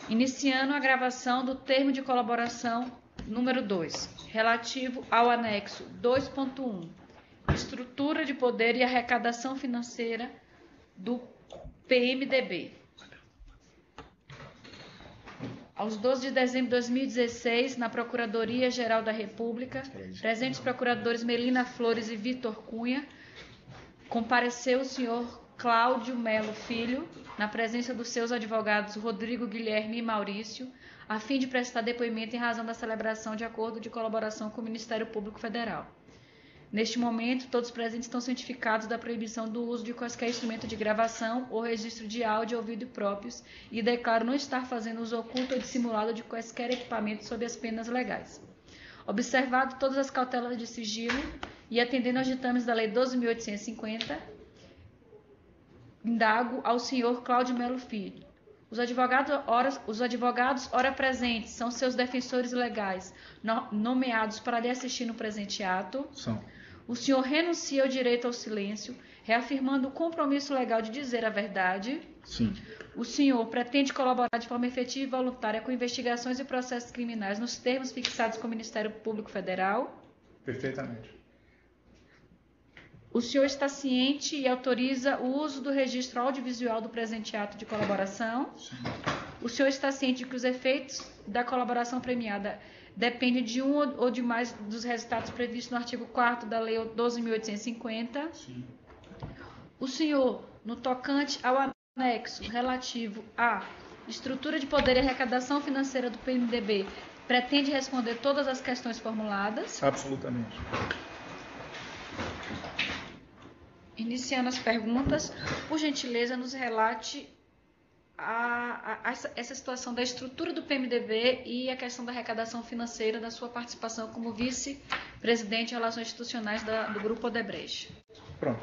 Iniciando a gravação do termo de colaboração número 2, relativo ao anexo 2.1, estrutura de poder e arrecadação financeira do PMDB. Aos 12 de dezembro de 2016, na Procuradoria-Geral da República, presentes procuradores Melina Flores e Vitor Cunha, compareceu o senhor Cláudio Melo Filho, na presença dos seus advogados Rodrigo Guilherme e Maurício, a fim de prestar depoimento em razão da celebração de acordo de colaboração com o Ministério Público Federal. Neste momento, todos os presentes estão cientificados da proibição do uso de quaisquer instrumento de gravação ou registro de áudio ou vídeo próprios e declaro não estar fazendo uso oculto ou dissimulado de quaisquer equipamentos sob as penas legais. Observado todas as cautelas de sigilo e atendendo aos ditames da Lei 12.850, indago ao senhor Cláudio Melo Filho. Os advogados ora presentes são seus defensores legais nomeados para lhe assistir no presente ato. São. O senhor renuncia ao direito ao silêncio, reafirmando o compromisso legal de dizer a verdade. Sim. O senhor pretende colaborar de forma efetiva e voluntária com investigações e processos criminais nos termos fixados com o Ministério Público Federal. Perfeitamente. O senhor está ciente e autoriza o uso do registro audiovisual do presente ato de colaboração? Sim. O senhor está ciente de que os efeitos da colaboração premiada dependem de um ou de mais dos resultados previstos no artigo 4º da Lei 12.850? Sim. O senhor, no tocante ao anexo relativo à estrutura de poder e arrecadação financeira do PMDB, pretende responder todas as questões formuladas? Absolutamente. Iniciando as perguntas, por gentileza, nos relate essa situação da estrutura do PMDB e a questão da arrecadação financeira da sua participação como vice-presidente de Relações Institucionais do Grupo Odebrecht. Pronto.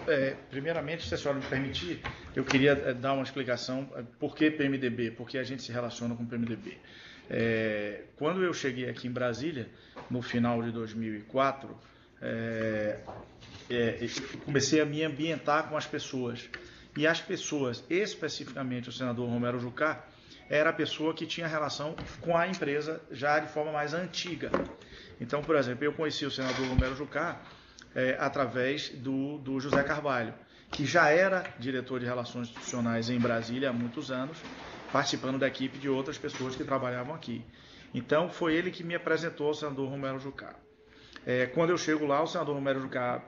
Primeiramente, se a senhora me permitir, eu queria dar uma explicação por que PMDB, por que a gente se relaciona com o PMDB. Quando eu cheguei aqui em Brasília, no final de 2004, comecei a me ambientar com as pessoas. E as pessoas, especificamente o senador Romero Jucá, era a pessoa que tinha relação com a empresa já de forma mais antiga. Então, por exemplo, eu conheci o senador Romero Jucá através do José Carvalho, que já era diretor de Relações Institucionais em Brasília há muitos anos, participando da equipe de outras pessoas que trabalhavam aqui. Então, foi ele que me apresentou ao senador Romero Jucá. Quando eu chego lá, o senador Romero Jucá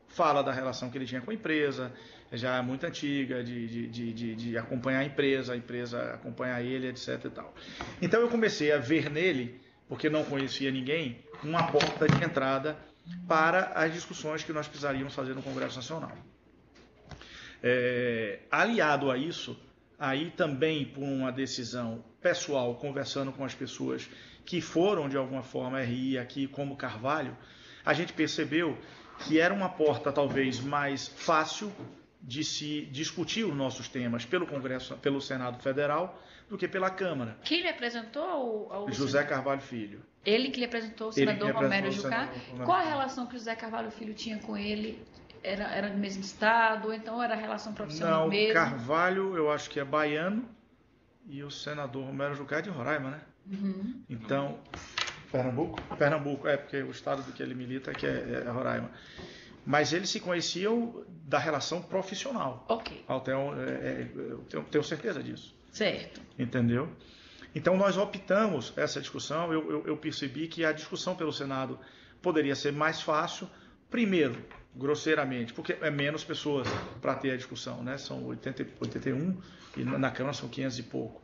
fala da relação que ele tinha com a empresa, já muito antiga, de acompanhar a empresa acompanhar ele, etc. e tal. Então eu comecei a ver nele, porque não conhecia ninguém, uma porta de entrada para as discussões que nós precisaríamos fazer no Congresso Nacional. Aliado a isso, aí também por uma decisão pessoal, conversando com as pessoas que foram de alguma forma RI aqui, como Carvalho, a gente percebeu que era uma porta talvez mais fácil de se discutir os nossos temas pelo Congresso, pelo Senado Federal, do que pela Câmara. Quem lhe apresentou ao José Carvalho Filho. Ele que lhe apresentou o senador Romero Jucá? Qual a relação que o José Carvalho Filho tinha com ele? Era do mesmo estado? Ou então era relação profissional mesmo? Não, Carvalho eu acho que é baiano e o senador Romero Jucá é de Roraima, né? Uhum. Então, Pernambuco, porque o estado do que ele milita que é Roraima. Mas eles se conheciam da relação profissional. Ok. Eu tenho certeza disso. Certo. Entendeu? Então nós optamos essa discussão, eu percebi que a discussão pelo Senado poderia ser mais fácil, primeiro, grosseiramente, porque é menos pessoas para ter a discussão, né? São 81 e na Câmara são 500 e pouco.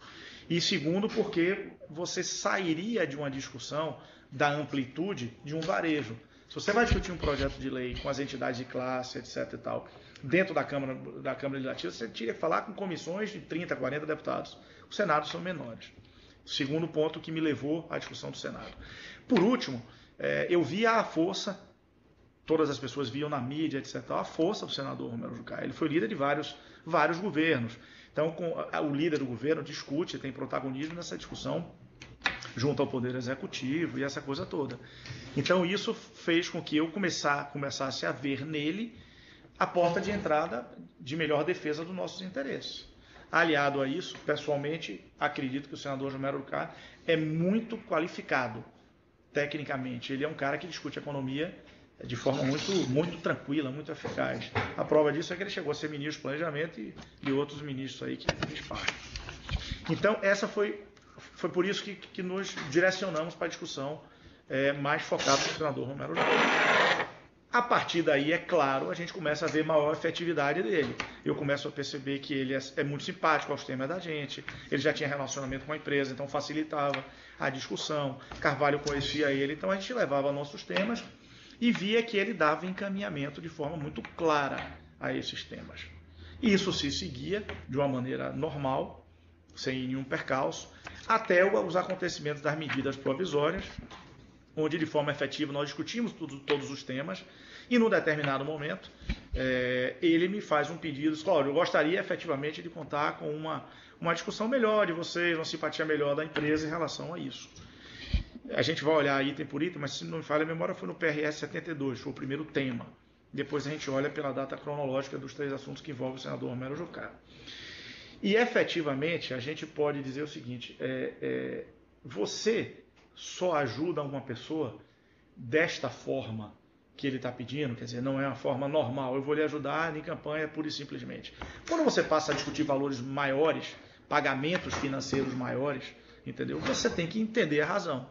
E segundo, porque você sairia de uma discussão da amplitude de um varejo. Se você vai discutir um projeto de lei com as entidades de classe, etc. e tal, dentro da Câmara Legislativa, você teria que falar com comissões de 30, 40 deputados. Os Senados são menores. Segundo ponto que me levou à discussão do Senado. Por último, eu via a força, todas as pessoas viam na mídia, etc., a força do senador Romero Jucá. Ele foi líder de vários governos. Então, o líder do governo discute, tem protagonismo nessa discussão junto ao Poder Executivo e essa coisa toda. Então, isso fez com que eu começasse a ver nele a porta de entrada de melhor defesa dos nossos interesses. Aliado a isso, pessoalmente, acredito que o senador Romero Jucá é muito qualificado tecnicamente. Ele é um cara que discute economia de forma muito tranquila, muito eficaz. A prova disso é que ele chegou a ser ministro do Planejamento e outros ministros aí que fez parte. Então, essa foi por isso que nos direcionamos para a discussão mais focada no senador Romero Jucá. A partir daí, é claro, a gente começa a ver maior efetividade dele. Eu começo a perceber que ele é muito simpático aos temas da gente, ele já tinha relacionamento com a empresa, então facilitava a discussão. Carvalho conhecia ele, então a gente levava nossos temas e via que ele dava encaminhamento de forma muito clara a esses temas. E isso se seguia de uma maneira normal, sem nenhum percalço, até os acontecimentos das medidas provisórias, onde de forma efetiva nós discutimos todos os temas, e num determinado momento ele me faz um pedido, olha, eu gostaria efetivamente de contar com uma discussão melhor de vocês, uma simpatia melhor da empresa em relação a isso. A gente vai olhar item por item, mas se não me falha a memória, foi no PRS 72, foi o primeiro tema. Depois a gente olha pela data cronológica dos 3 assuntos que envolvem o senador Romero Jucá. E efetivamente a gente pode dizer o seguinte, você só ajuda uma pessoa desta forma que ele está pedindo, quer dizer, não é uma forma normal, eu vou lhe ajudar em campanha pura e simplesmente. Quando você passa a discutir valores maiores, pagamentos financeiros maiores, entendeu? Você tem que entender a razão,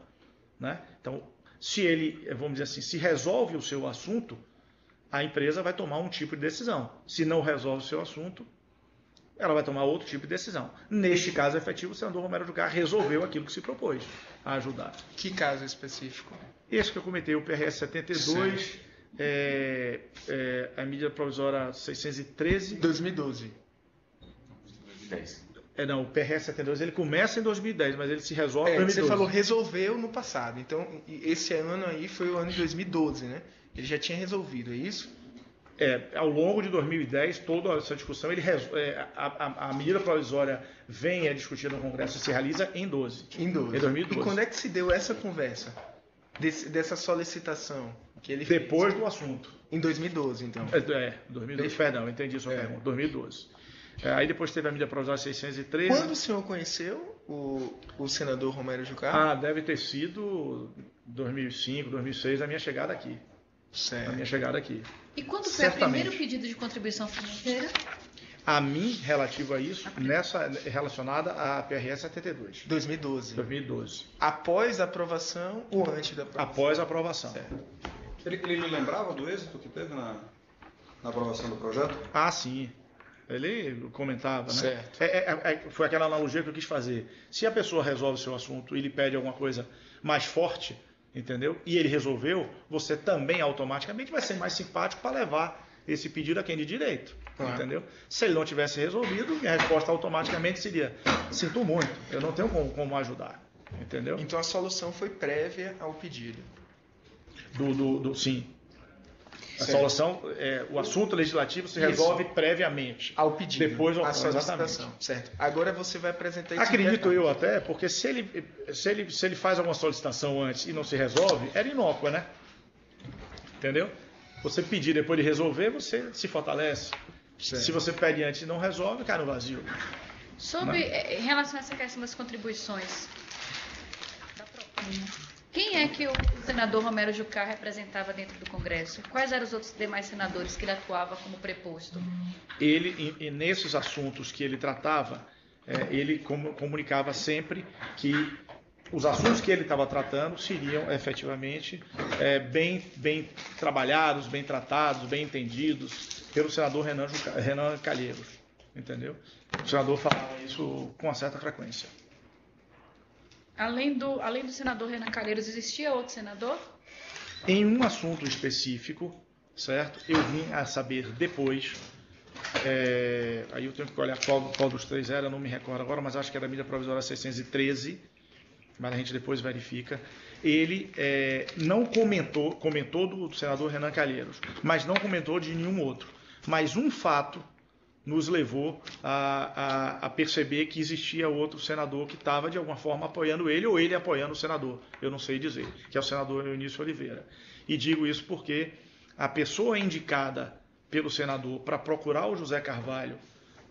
né? Então, se ele, vamos dizer assim, se resolve o seu assunto, a empresa vai tomar um tipo de decisão. Se não resolve o seu assunto, ela vai tomar outro tipo de decisão. Neste caso efetivo, o senador Romero Jucá resolveu aquilo que se propôs a ajudar. Que caso específico? Esse que eu comentei, o PRS 72, a medida provisória 613... 2012. 2010. Não, o PRS 72 ele começa em 2010, mas ele se resolve em 2012. Você falou resolveu no passado, então esse ano aí foi o ano de 2012, né? Ele já tinha resolvido, é isso? Ao longo de 2010, toda essa discussão, a medida provisória vem a discutida no Congresso e se realiza em 12. Em 2012. E quando é que se deu essa conversa? Dessa solicitação? Que ele Depois fez? do assunto. Em 2012, então. 2012. Perdão, entendi a sua pergunta. 2012. Aí depois teve a medida provisória 613. Quando o senhor conheceu o senador Romero Jucá? Deve ter sido 2005, 2006, a minha chegada aqui. Certo. A minha chegada aqui. E quando foi o primeiro pedido de contribuição financeira? A mim, relativo a isso, relacionada à PRS 72. 2012. 2012. Após a aprovação ou antes da aprovação? Após a aprovação. Certo. Ele não lembrava do êxito que teve na aprovação do projeto? Sim. Ele comentava, né? Certo. Foi aquela analogia que eu quis fazer. Se a pessoa resolve o seu assunto e lhe pede alguma coisa mais forte, entendeu? E ele resolveu, você também automaticamente vai ser mais simpático para levar esse pedido a quem de direito, entendeu? Se ele não tivesse resolvido, minha resposta automaticamente seria: sinto muito, eu não tenho como ajudar, entendeu? Então a solução foi prévia ao pedido. Sim. A solução, o assunto legislativo se resolve previamente. Ao pedido. Depois à solicitação. Exatamente. Certo. Agora você vai apresentar isso. Acredito eu até, porque se ele faz alguma solicitação antes e não se resolve, era inócua, né? Entendeu? Você pedir depois de resolver, você se fortalece. Certo. Se você pede antes e não resolve, cai no vazio. Em relação a essa questão das contribuições, quem é que o senador Romero Jucá representava dentro do Congresso? Quais eram os outros demais senadores que ele atuava como preposto? Ele, nesses assuntos que ele tratava, ele comunicava sempre que os assuntos que ele estava tratando seriam efetivamente bem trabalhados, bem tratados, bem entendidos pelo senador Renan Calheiros, entendeu? O senador falava isso com uma certa frequência. Além do senador Renan Calheiros, existia outro senador? Em um assunto específico, certo? Eu vim a saber depois, aí eu tenho que olhar qual dos três era, não me recordo agora, mas acho que era a medida provisória 613, mas a gente depois verifica. Ele não comentou do senador Renan Calheiros, mas não comentou de nenhum outro. Mas um fato nos levou a perceber que existia outro senador que estava de alguma forma apoiando ele, ou ele apoiando o senador, eu não sei dizer, que é o senador Eunício Oliveira. E digo isso porque a pessoa indicada pelo senador para procurar o José Carvalho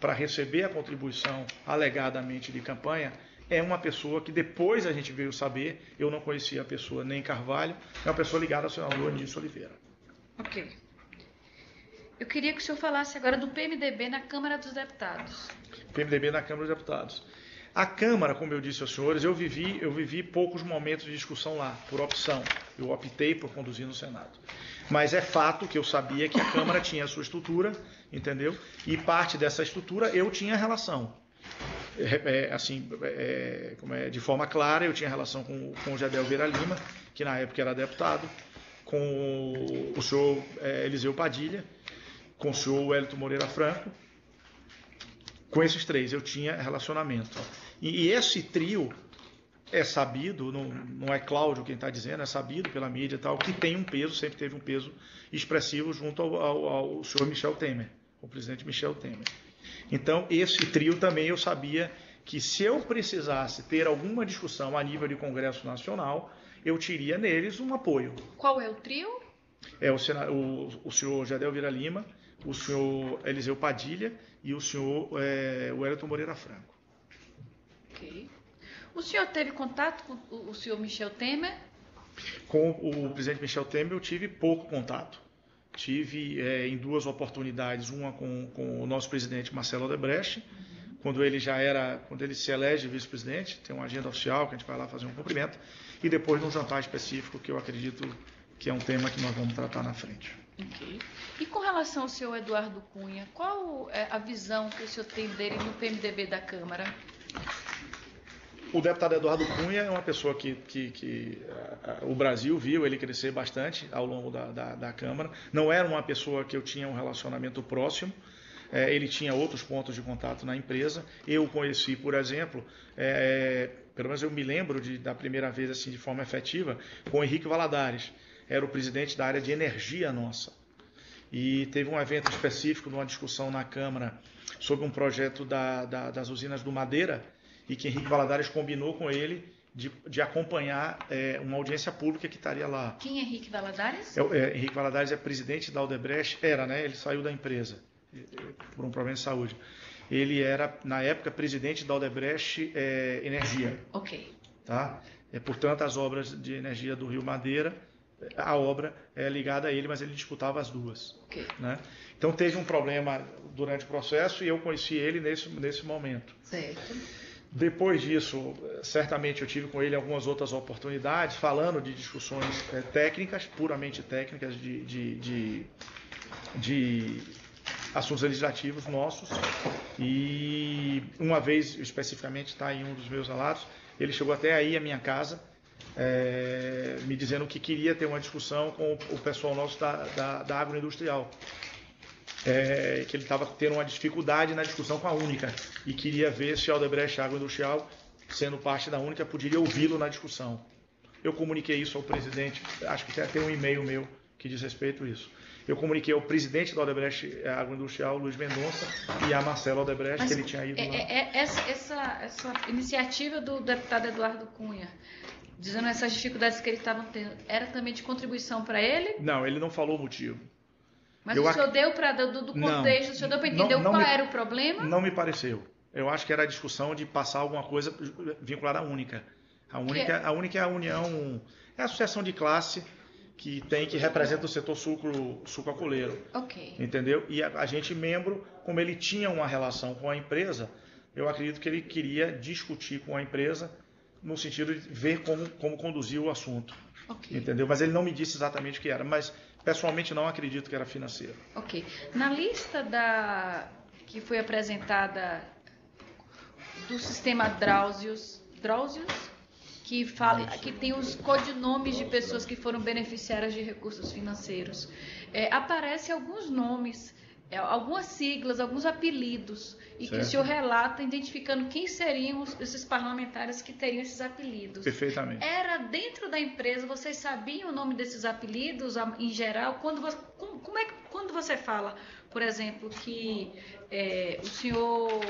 para receber a contribuição alegadamente de campanha é uma pessoa que depois a gente veio saber, eu não conhecia a pessoa nem Carvalho, é uma pessoa ligada ao senador Anísio Oliveira. Ok. Eu queria que o senhor falasse agora do PMDB na Câmara dos Deputados. PMDB na Câmara dos Deputados. A Câmara, como eu disse aos senhores, eu vivi poucos momentos de discussão lá, por opção. Eu optei por conduzir no Senado. Mas é fato que eu sabia que a Câmara tinha a sua estrutura, entendeu? E parte dessa estrutura eu tinha relação. De forma clara, eu tinha relação com o Gedel Vieira Lima, que na época era deputado, com o senhor Eliseu Padilha, com o senhor Wellington Moreira Franco. Com esses três eu tinha relacionamento. E esse trio é sabido, não é Cláudio quem está dizendo, é sabido pela mídia e tal, que tem um peso, sempre teve um peso expressivo junto ao senhor Michel Temer, o presidente Michel Temer. Então, esse trio também eu sabia que se eu precisasse ter alguma discussão a nível de Congresso Nacional, eu teria neles um apoio. Qual é o trio? É o senhor Gedel Vieira Lima, o senhor Eliseu Padilha e o senhor Wellington Moreira Franco. Ok. O senhor teve contato com o senhor Michel Temer? Com o presidente Michel Temer eu tive pouco contato. Tive em duas oportunidades, uma com o nosso presidente Marcelo Odebrecht, quando ele se elege vice-presidente, tem uma agenda oficial que a gente vai lá fazer um cumprimento, e depois num jantar específico que eu acredito que é um tema que nós vamos tratar na frente. Ok. E com relação ao senhor Eduardo Cunha, qual é a visão que o senhor tem dele no PMDB da Câmara? O deputado Eduardo Cunha é uma pessoa que o Brasil viu ele crescer bastante ao longo da Câmara. Não era uma pessoa que eu tinha um relacionamento próximo. Ele tinha outros pontos de contato na empresa. Eu o conheci, por exemplo, pelo menos eu me lembro da primeira vez assim de forma efetiva, com o Henrique Valadares. Era o presidente da área de energia nossa. E teve um evento específico, numa discussão na Câmara, sobre um projeto das usinas do Madeira, e que Henrique Valadares combinou com ele de acompanhar uma audiência pública que estaria lá. Quem é Henrique Valadares? Henrique Valadares é presidente da Odebrecht, ele saiu da empresa por um problema de saúde. Ele era, na época, presidente da Odebrecht Energia. Ok. Tá? Portanto, as obras de energia do Rio Madeira, a obra é ligada a ele, mas ele disputava as duas. Okay. Né? Então, teve um problema durante o processo e eu conheci ele nesse momento. Certo. Depois disso, certamente eu tive com ele algumas outras oportunidades, falando de discussões técnicas, puramente técnicas, de assuntos legislativos nossos. E uma vez, especificamente, está em um dos meus relatos, ele chegou até aí à minha casa, me dizendo que queria ter uma discussão com o pessoal nosso da agroindustrial. Que ele estava tendo uma dificuldade na discussão com a Única e queria ver se a Odebrecht Agroindustrial, sendo parte da Única, poderia ouvi-lo na discussão. Eu comuniquei isso ao presidente, acho que tem um e-mail meu que diz respeito a isso. Eu comuniquei ao presidente da Odebrecht Agroindustrial, Luiz Mendonça, e a Marcelo Odebrecht, mas que ele tinha ido lá. Essa iniciativa do deputado Eduardo Cunha, dizendo essas dificuldades que ele estava tendo, era também de contribuição para ele? Não, ele não falou o motivo. Mas o senhor deu do contexto, o senhor deu para entender qual era o problema? Não me pareceu. Eu acho que era a discussão de passar alguma coisa vinculada à Única. A Única é a união, é a associação de classe que representa o setor sucroalcooleiro. Ok. Entendeu? E a gente, membro, como ele tinha uma relação com a empresa, eu acredito que ele queria discutir com a empresa no sentido de ver como conduzir o assunto. Okay. Entendeu? Mas ele não me disse exatamente o que era, mas pessoalmente não acredito que era financeiro. Ok. Na lista que foi apresentada do sistema Drauzio, que tem os codinomes de pessoas que foram beneficiárias de recursos financeiros, aparecem alguns nomes, algumas siglas, alguns apelidos, e certo. Que o senhor relata identificando quem seriam esses parlamentares que teriam esses apelidos. Perfeitamente. Era dentro da empresa, vocês sabiam o nome desses apelidos em geral? Quando você fala, por exemplo, que o senhor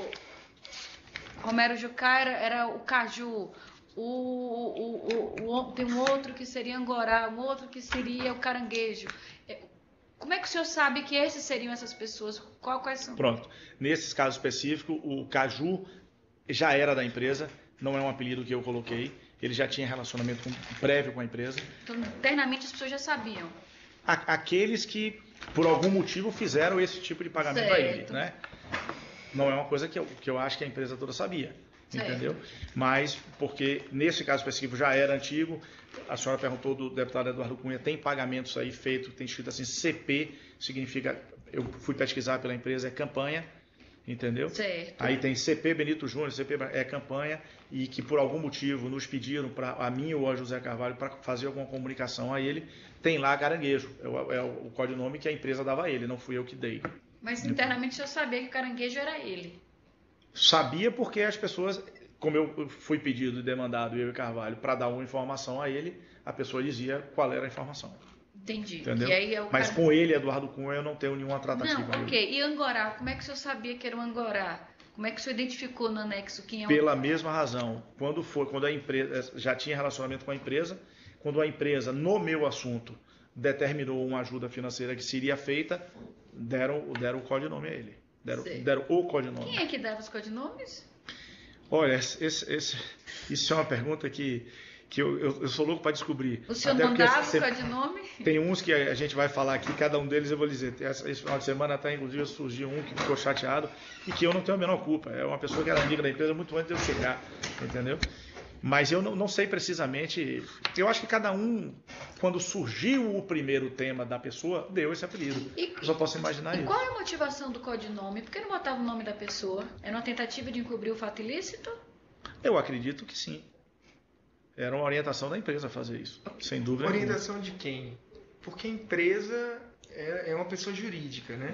Romero Jucá era o Caju, tem um outro que seria Angorá, um outro que seria o Caranguejo. Como é que o senhor sabe que esses seriam essas pessoas? Quais são? Pronto. Nesses casos específicos, o Caju já era da empresa, não é um apelido que eu coloquei. Ele já tinha relacionamento prévio com a empresa. Então, internamente as pessoas já sabiam. Aqueles que, por algum motivo, fizeram esse tipo de pagamento Certo. a ele, né? Não é uma coisa que eu acho que a empresa toda sabia, Certo. entendeu? Mas, porque nesse caso específico já era antigo, a senhora perguntou do deputado Eduardo Cunha, tem pagamentos aí feitos, tem escrito assim, CP, significa, eu fui pesquisar pela empresa, é campanha, entendeu? Certo. Aí tem CP Benito Júnior, CP é campanha, e que por algum motivo nos pediram, a mim ou a José Carvalho, para fazer alguma comunicação a ele, tem lá Caranguejo, é o codinome que a empresa dava a ele, não fui eu que dei. Mas internamente o senhor sabia que o Caranguejo era ele. Sabia porque as pessoas, como eu fui pedido e demandado, eu e Carvalho, para dar uma informação a ele, a pessoa dizia qual era a informação. Entendi. Entendeu? E aí é o Mas cara- com ele, Eduardo Cunha, eu não tenho nenhuma tratativa. Não, ok. E Angorá? Como é que o senhor sabia que era o Angorá? Como é que o senhor identificou no anexo quem é o... Pela mesma razão, quando a empresa já tinha relacionamento com a empresa, quando a empresa, no meu assunto, determinou uma ajuda financeira que seria feita, deram o codinome a ele. Deram o codinome. Quem é que dava os codinomes? Olha, isso é uma pergunta que eu sou louco para descobrir. O senhor Até não porque dava o codinome? tem uns que a gente vai falar aqui, cada um deles eu vou dizer. Esse final de semana até, inclusive, surgiu um que ficou chateado e que eu não tenho a menor culpa. É uma pessoa que era amiga da empresa muito antes de eu chegar, entendeu? Mas eu não sei precisamente. Eu acho que cada um, quando surgiu o primeiro tema da pessoa, deu esse apelido. Eu só posso imaginar E isso. qual é a motivação do codinome? Por que não botava o nome da pessoa? Era uma tentativa de encobrir o fato ilícito? Eu acredito que sim. Era uma orientação da empresa fazer isso, sem dúvida nenhuma. Orientação de quem? Porque a empresa é uma pessoa jurídica, né?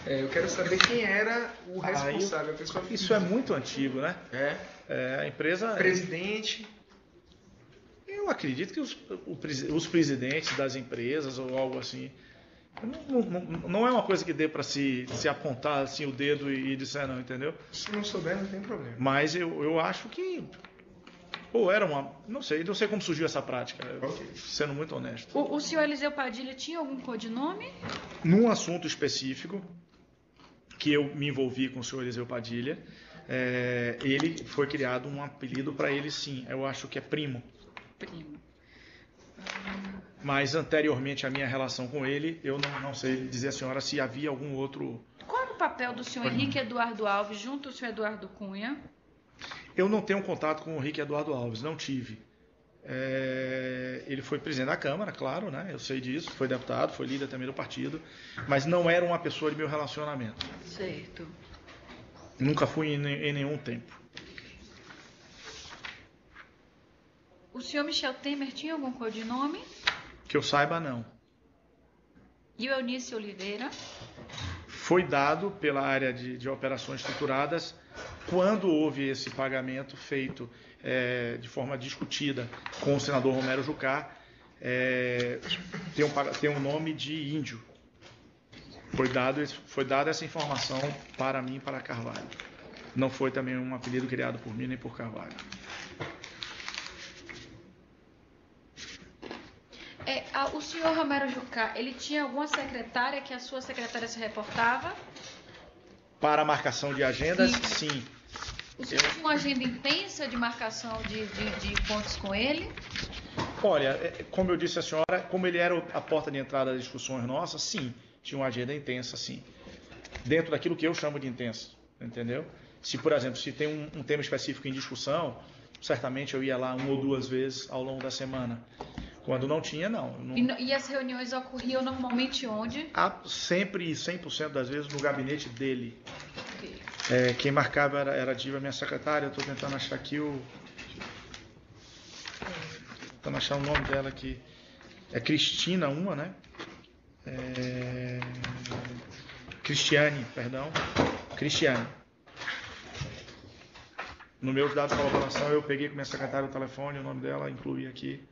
Eu quero saber quem era o responsável, a pessoa Isso é muito antigo, né? A empresa... Presidente. Eu acredito que os presidentes das empresas ou algo assim... Não é uma coisa que dê para se apontar assim o dedo e dizer não, entendeu? Se não souber, não tem problema. Mas eu acho que... Ou era uma... Não sei como surgiu essa prática, sendo muito honesto. O senhor Eliseu Padilha tinha algum codinome? Num assunto específico, que eu me envolvi com o senhor Eliseu Padilha, ele foi criado um apelido para ele, sim. Eu acho que é Primo. Primo. Mas anteriormente à minha relação com ele, eu não sei dizer à senhora se havia algum outro... Qual era o papel do senhor Henrique Eduardo Alves junto ao senhor Eduardo Cunha? Eu não tenho contato com o Henrique Eduardo Alves, não tive. Ele foi presidente da Câmara, claro, né? Eu sei disso, foi deputado, foi líder também do partido, mas não era uma pessoa de meu relacionamento. Certo. Nunca fui em nenhum tempo. O senhor Michel Temer tinha algum codinome? Que eu saiba, não. E o Eunice Oliveira? Foi dado pela área de operações estruturadas quando houve esse pagamento feito de forma discutida com o senador Romero Jucá, tem um nome de índio. Foi dada essa informação para mim e para Carvalho. Não foi também um apelido criado por mim nem por Carvalho. O senhor Romero Jucá, ele tinha alguma secretária que a sua secretária se reportava? Para a marcação de agendas, sim. O senhor tinha uma agenda intensa de marcação de pontos com ele? Olha, como eu disse à senhora, como ele era a porta de entrada das discussões nossas, sim, tinha uma agenda intensa, sim. Dentro daquilo que eu chamo de intensa, entendeu? Se, por exemplo, se tem um tema específico em discussão, certamente eu ia lá 1 ou 2 vezes ao longo da semana. Quando não tinha, não. E as reuniões ocorriam normalmente onde? Sempre, 100% das vezes, no gabinete dele. Okay. Quem marcava era a Diva, minha secretária. Eu estou tentando achar aqui tentando achar o nome dela aqui. É Cristina, uma, né? Cristiane, perdão. Cristiane. No meu dado de colaboração, eu peguei com minha secretária o telefone, o nome dela, incluí aqui.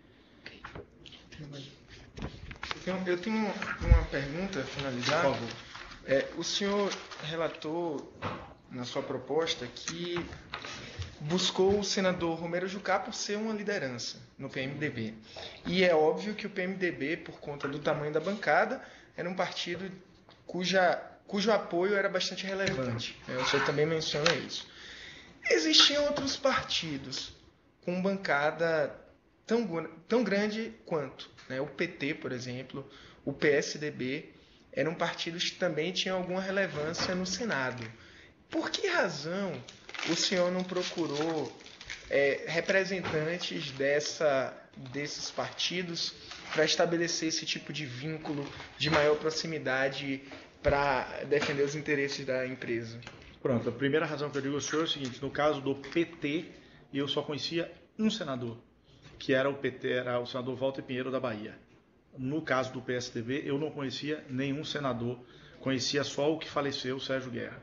Eu tenho uma pergunta a finalizar. Por favor. O senhor relatou na sua proposta que buscou o senador Romero Jucá por ser uma liderança no PMDB. E é óbvio que o PMDB, por conta do tamanho da bancada, era um partido cujo apoio era bastante relevante. O senhor também menciona isso. Existiam outros partidos com bancada tão grande quanto, né? O PT, por exemplo, o PSDB, eram partidos que também tinham alguma relevância no Senado. Por que razão o senhor não procurou representantes desses partidos para estabelecer esse tipo de vínculo de maior proximidade para defender os interesses da empresa? Pronto, a primeira razão que eu digo ao senhor é o seguinte: no caso do PT, eu só conhecia um senador, que era o senador Walter Pinheiro da Bahia. No caso do PSDB, eu não conhecia nenhum senador, conhecia só o que faleceu, o Sérgio Guerra.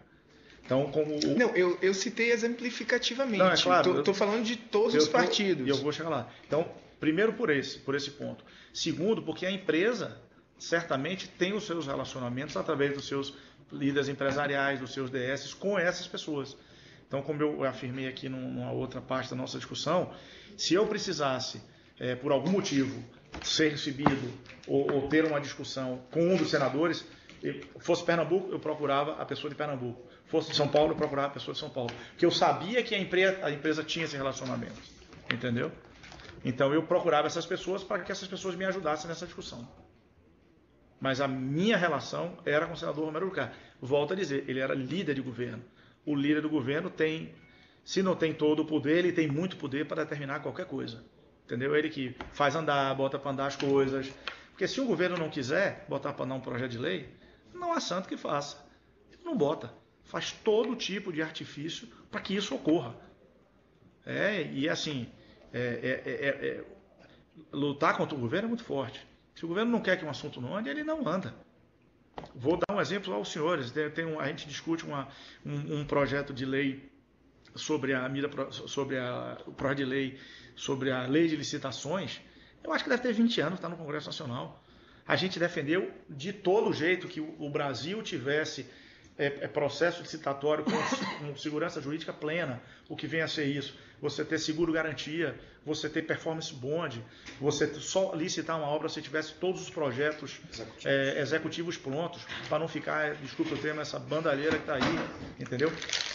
Então, Não, eu citei exemplificativamente. Não, é claro, Estou falando de todos os partidos. E eu vou chegar lá. Então, primeiro por esse ponto. Segundo, porque a empresa certamente tem os seus relacionamentos através dos seus líderes empresariais, dos seus DS com essas pessoas. Então, como eu afirmei aqui numa outra parte da nossa discussão, se eu precisasse, por algum motivo, ser recebido ou ter uma discussão com um dos senadores, fosse Pernambuco, eu procurava a pessoa de Pernambuco. Fosse de São Paulo, eu procurava a pessoa de São Paulo. Porque eu sabia que a empresa tinha esse relacionamento. Entendeu? Então, eu procurava essas pessoas para que essas pessoas me ajudassem nessa discussão. Mas a minha relação era com o senador Romero Jucá. Volto a dizer, ele era líder de governo. O líder do governo tem, se não tem todo o poder, ele tem muito poder para determinar qualquer coisa. Entendeu? Ele que faz andar, bota para andar as coisas. Porque se o governo não quiser botar para andar um projeto de lei, não há santo que faça. Ele não bota. Faz todo tipo de artifício para que isso ocorra. E assim, lutar contra o governo é muito forte. Se o governo não quer que um assunto não ande, ele não anda. Vou dar um exemplo aos senhores. A gente discute um projeto de lei sobre o projeto de lei sobre a lei de licitações. Eu acho que deve ter 20 anos, está no Congresso Nacional. A gente defendeu de todo jeito que o Brasil tivesse processo licitatório com segurança jurídica plena. O que vem a ser isso? Você ter seguro garantia, você ter performance bond, você só licitar uma obra se tivesse todos os projetos executivos prontos, para não ficar, desculpa o termo, essa bandalheira que está aí, entendeu?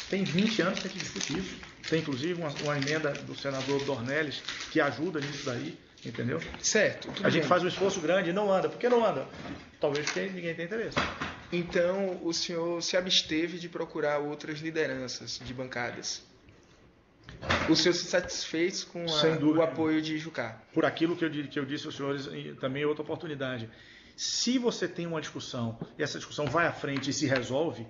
Tem 20 anos que a gente discute isso. Tem inclusive uma emenda do senador Dornelles que ajuda nisso daí, entendeu? Certo. A gente faz um esforço grande e não anda. Por que não anda? Talvez porque ninguém tem interesse. Então, o senhor se absteve de procurar outras lideranças de bancadas? O senhor se satisfez com o apoio de Jucá? Por aquilo que eu disse aos senhores, também é outra oportunidade. Se você tem uma discussão e essa discussão vai à frente e se resolve,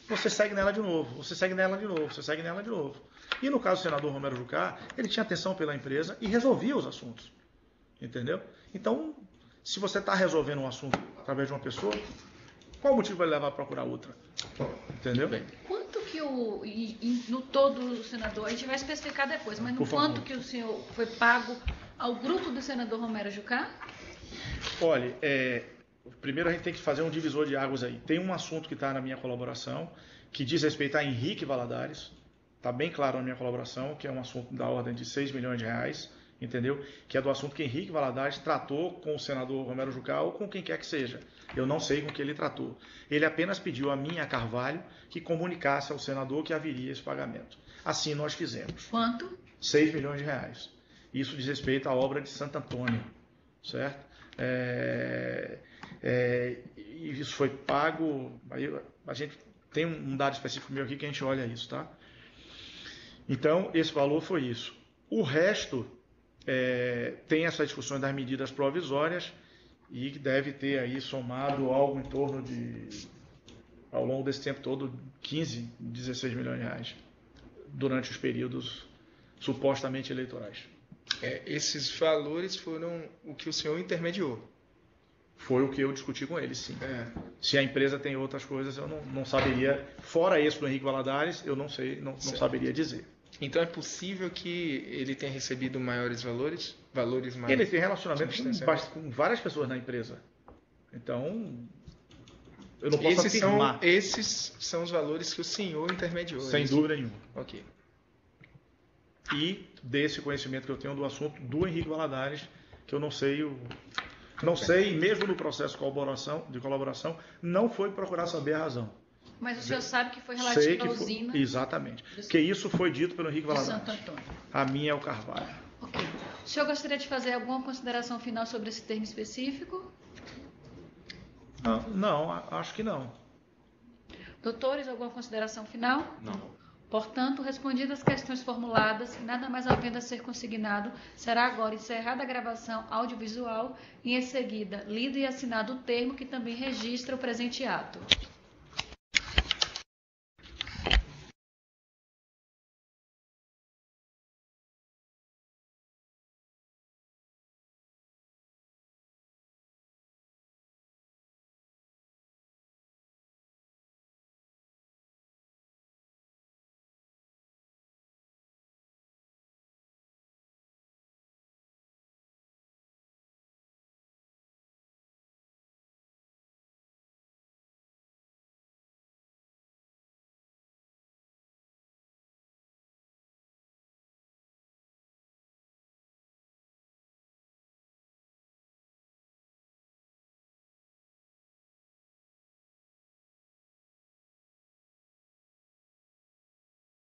você segue nela de novo, você segue nela de novo, você segue nela de novo. E no caso do senador Romero Jucá, ele tinha atenção pela empresa e resolvia os assuntos. Entendeu? Então, se você está resolvendo um assunto através de uma pessoa, qual o motivo vai levar a procurar outra? Entendeu? Bem. Quanto que no todo o senador, a gente vai especificar depois, mas no quanto que o senhor foi pago ao grupo do senador Romero Jucá? Olha, primeiro a gente tem que fazer um divisor de águas aí. Tem um assunto que está na minha colaboração, que diz respeito a Henrique Valadares. Está bem claro na minha colaboração, que é um assunto da ordem de 6 milhões de reais, entendeu? Que é do assunto que Henrique Valadares tratou com o senador Romero Jucá ou com quem quer que seja. Eu não sei com que ele tratou. Ele apenas pediu a mim, a Carvalho, que comunicasse ao senador que haveria esse pagamento. Assim nós fizemos. Quanto? 6 milhões de reais. Isso diz respeito à obra de Santo Antônio, certo? E isso foi pago. Aí a gente tem um dado específico meu aqui que a gente olha isso, tá? Então, esse valor foi isso. O resto tem essas discussões das medidas provisórias e que deve ter aí somado algo em torno de, ao longo desse tempo todo, 15, 16 milhões de reais durante os períodos supostamente eleitorais. Esses valores foram o que o senhor intermediou? Foi o que eu discuti com ele, sim. Se a empresa tem outras coisas, eu não saberia. Fora esse do Henrique Valadares, eu não sei, não saberia dizer. Então é possível que ele tenha recebido maiores valores? Valores mais... Ele tem relacionamento com várias pessoas na empresa. Então, eu não posso afirmar. Esses são os valores que o senhor intermediou? Sem dúvida nenhuma. Ok. E desse conhecimento que eu tenho do assunto do Henrique Valadares, que eu não sei Não sei, mesmo no processo de colaboração, não foi procurar saber a razão. Mas o senhor sabe que foi Sei relativo que à foi, usina exatamente. Porque isso foi dito pelo Henrique de Santo Valadares. Antônio. A minha é o Carvalho. Ok. O senhor gostaria de fazer alguma consideração final sobre esse termo específico? Não, acho que não. Doutores, alguma consideração final? Não. Portanto, respondidas as questões formuladas, nada mais havendo a ser consignado, será agora encerrada a gravação audiovisual e, em seguida, lido e assinado o termo que também registra o presente ato.